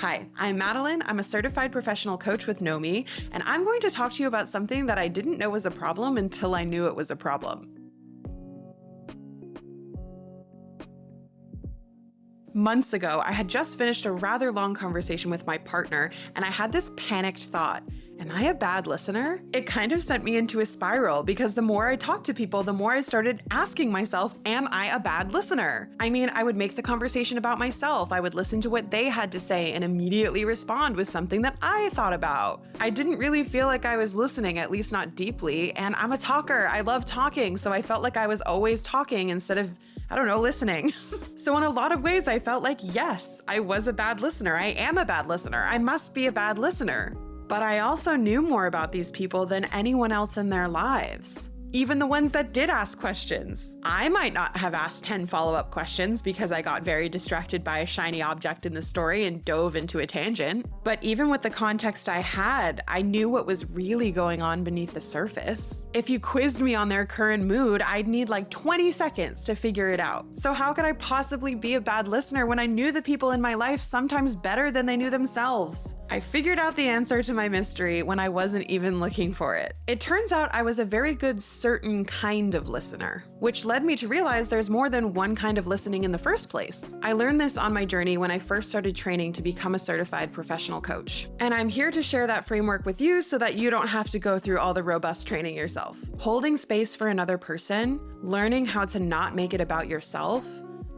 Hi, I'm Madeline. I'm a certified professional coach with Nomi, and I'm going to talk to you about something that I didn't know was a problem until I knew it was a problem. Months ago, I had just finished a rather long conversation with my partner, and I had this panicked thought. Am I a bad listener? It kind of sent me into a spiral because the more I talked to people, the more I started asking myself, am I a bad listener? I mean, I would make the conversation about myself. I would listen to what they had to say and immediately respond with something that I thought about. I didn't really feel like I was listening, at least not deeply, and I'm a talker. I love talking, so I felt like I was always talking instead of listening. So in a lot of ways, I felt like, yes, I was a bad listener. I am a bad listener. I must be a bad listener. But I also knew more about these people than anyone else in their lives. Even the ones that did ask questions. I might not have asked 10 follow-up questions because I got very distracted by a shiny object in the story and dove into a tangent. But even with the context I had, I knew what was really going on beneath the surface. If you quizzed me on their current mood, I'd need like 20 seconds to figure it out. So how could I possibly be a bad listener when I knew the people in my life sometimes better than they knew themselves? I figured out the answer to my mystery when I wasn't even looking for it. It turns out I was a very good certain kind of listener, which led me to realize there's more than one kind of listening in the first place. I learned this on my journey when I first started training to become a certified professional coach. And I'm here to share that framework with you so that you don't have to go through all the robust training yourself. Holding space for another person, learning how to not make it about yourself,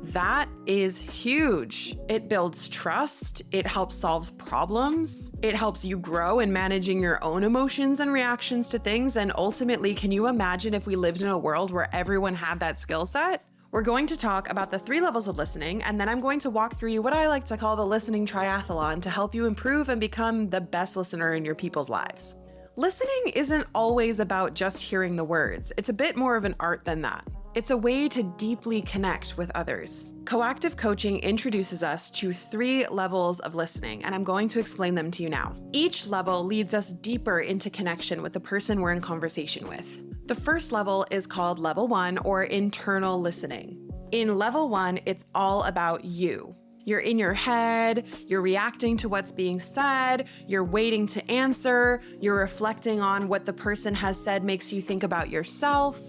that is huge. It builds trust, it helps solve problems, it helps you grow in managing your own emotions and reactions to things, and ultimately, can you imagine if we lived in a world where everyone had that skill set? We're going to talk about the 3 levels of listening, and then I'm going to walk through you what I like to call the listening triathlon to help you improve and become the best listener in your people's lives. Listening isn't always about just hearing the words. It's a bit more of an art than that. It's a way to deeply connect with others. Coactive coaching introduces us to 3 levels of listening, and I'm going to explain them to you now. Each level leads us deeper into connection with the person we're in conversation with. The first level is called level 1, or internal listening. In level 1, it's all about you. You're in your head, you're reacting to what's being said, you're waiting to answer, you're reflecting on what the person has said makes you think about yourself.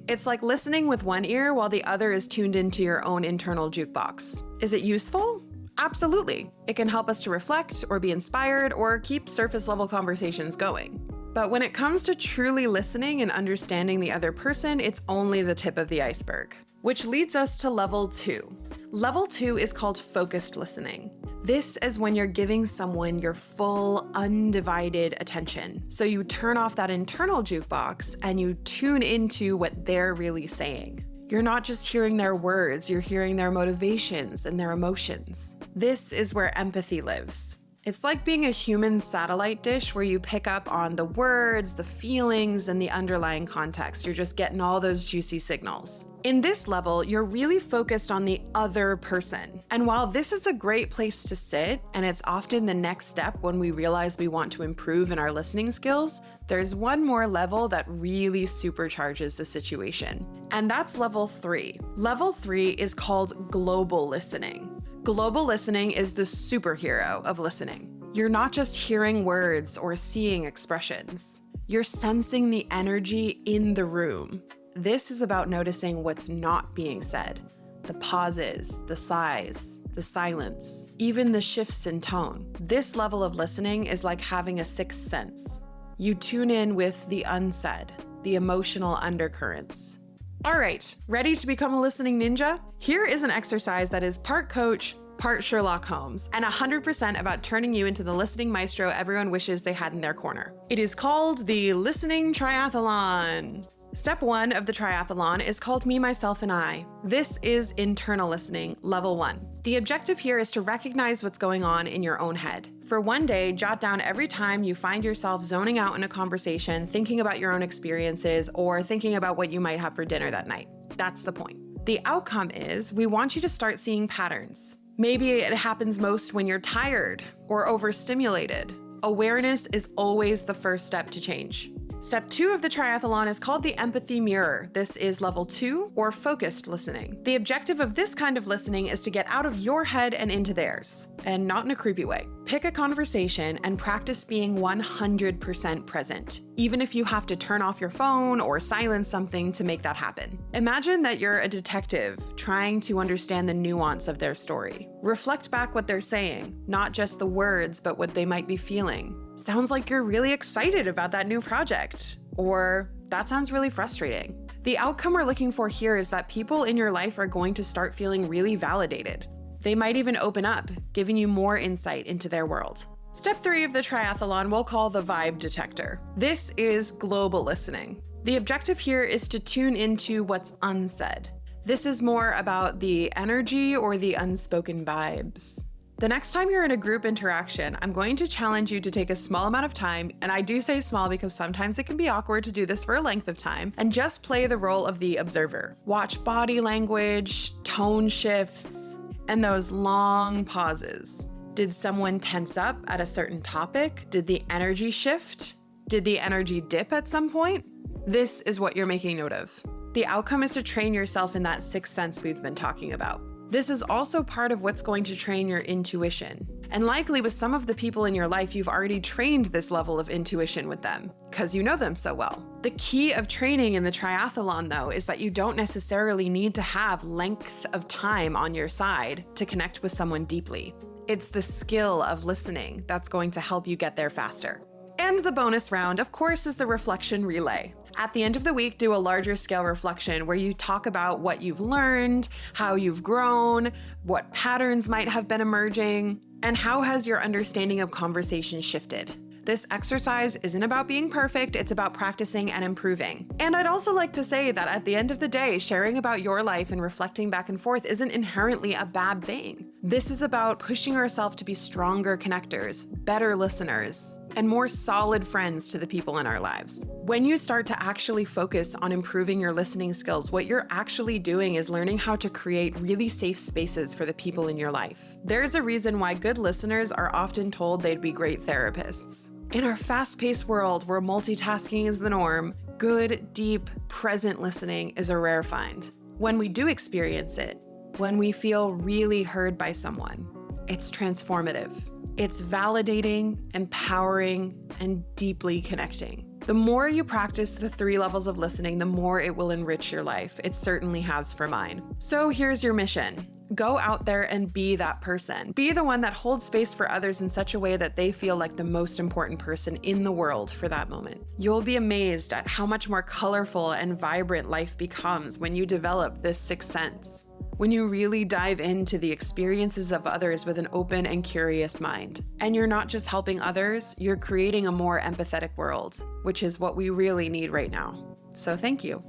It's like listening with one ear while the other is tuned into your own internal jukebox. Is it useful? Absolutely. It can help us to reflect or be inspired or keep surface level conversations going. But when it comes to truly listening and understanding the other person, it's only the tip of the iceberg. Which leads us to level 2. Level 2 is called focused listening. This is when you're giving someone your full, undivided attention. So you turn off that internal jukebox and you tune into what they're really saying. You're not just hearing their words, you're hearing their motivations and their emotions. This is where empathy lives. It's like being a human satellite dish where you pick up on the words, the feelings, and the underlying context. You're just getting all those juicy signals. In this level, you're really focused on the other person. And while this is a great place to sit, and it's often the next step when we realize we want to improve in our listening skills, there's one more level that really supercharges the situation. And that's level 3. Level 3 is called global listening. Global listening is the superhero of listening. You're not just hearing words or seeing expressions. You're sensing the energy in the room. This is about noticing what's not being said. The pauses, the sighs, the silence, even the shifts in tone. This level of listening is like having a sixth sense. You tune in with the unsaid, the emotional undercurrents. All right, ready to become a listening ninja? Here is an exercise that is part coach, part Sherlock Holmes, and 100% about turning you into the listening maestro everyone wishes they had in their corner. It is called the listening triathlon. Step 1 of the triathlon is called Me, Myself, and I. This is internal listening, level 1. The objective here is to recognize what's going on in your own head. For one day, jot down every time you find yourself zoning out in a conversation, thinking about your own experiences, or thinking about what you might have for dinner that night. That's the point. The outcome is we want you to start seeing patterns. Maybe it happens most when you're tired or overstimulated. Awareness is always the first step to change. Step 2 of the triathlon is called the empathy mirror. This is level 2, or focused listening. The objective of this kind of listening is to get out of your head and into theirs, and not in a creepy way. Pick a conversation and practice being 100% present, even if you have to turn off your phone or silence something to make that happen. Imagine that you're a detective trying to understand the nuance of their story. Reflect back what they're saying, not just the words, but what they might be feeling. Sounds like you're really excited about that new project. Or that sounds really frustrating. The outcome we're looking for here is that people in your life are going to start feeling really validated. They might even open up, giving you more insight into their world. Step 3 of the triathlon we'll call the vibe detector. This is global listening. The objective here is to tune into what's unsaid. This is more about the energy or the unspoken vibes. The next time you're in a group interaction, I'm going to challenge you to take a small amount of time, and I do say small because sometimes it can be awkward to do this for a length of time, and just play the role of the observer. Watch body language, tone shifts, and those long pauses. Did someone tense up at a certain topic? Did the energy shift? Did the energy dip at some point? This is what you're making note of. The outcome is to train yourself in that sixth sense we've been talking about. This is also part of what's going to train your intuition. And likely with some of the people in your life, you've already trained this level of intuition with them because you know them so well. The key of training in the triathlon, though, is that you don't necessarily need to have length of time on your side to connect with someone deeply. It's the skill of listening that's going to help you get there faster. And the bonus round, of course, is the reflection relay. At the end of the week, do a larger scale reflection where you talk about what you've learned, how you've grown, what patterns might have been emerging, and how has your understanding of conversation shifted. This exercise isn't about being perfect, it's about practicing and improving. And I'd also like to say that at the end of the day, sharing about your life and reflecting back and forth isn't inherently a bad thing. This is about pushing ourselves to be stronger connectors, better listeners, and more solid friends to the people in our lives. When you start to actually focus on improving your listening skills, what you're actually doing is learning how to create really safe spaces for the people in your life. There's a reason why good listeners are often told they'd be great therapists. In our fast-paced world where multitasking is the norm, good, deep, present listening is a rare find. When we do experience it, when we feel really heard by someone, it's transformative. It's validating, empowering, and deeply connecting. The more you practice the 3 levels of listening, the more it will enrich your life. It certainly has for mine. So here's your mission. Go out there and be that person. Be the one that holds space for others in such a way that they feel like the most important person in the world for that moment. You'll be amazed at how much more colorful and vibrant life becomes when you develop this sixth sense. When you really dive into the experiences of others with an open and curious mind. And you're not just helping others, you're creating a more empathetic world, which is what we really need right now. So thank you.